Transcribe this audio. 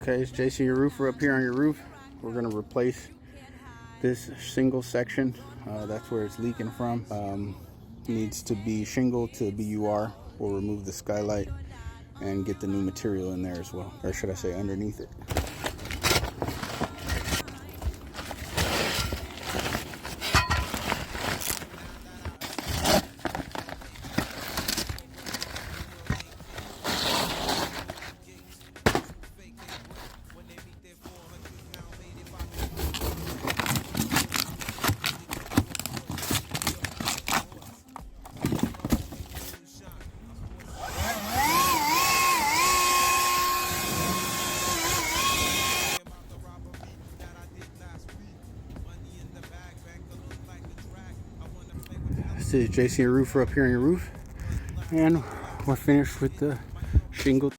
Okay, it's JC, your roofer, up here on your roof. We're going to replace this single section. That's where it's leaking from. Needs to be shingle to BUR. We'll remove the skylight and get the new material in there as well. Or should I say underneath it. This is JC, your roofer, up here on your roof, and we're finished with the shingle.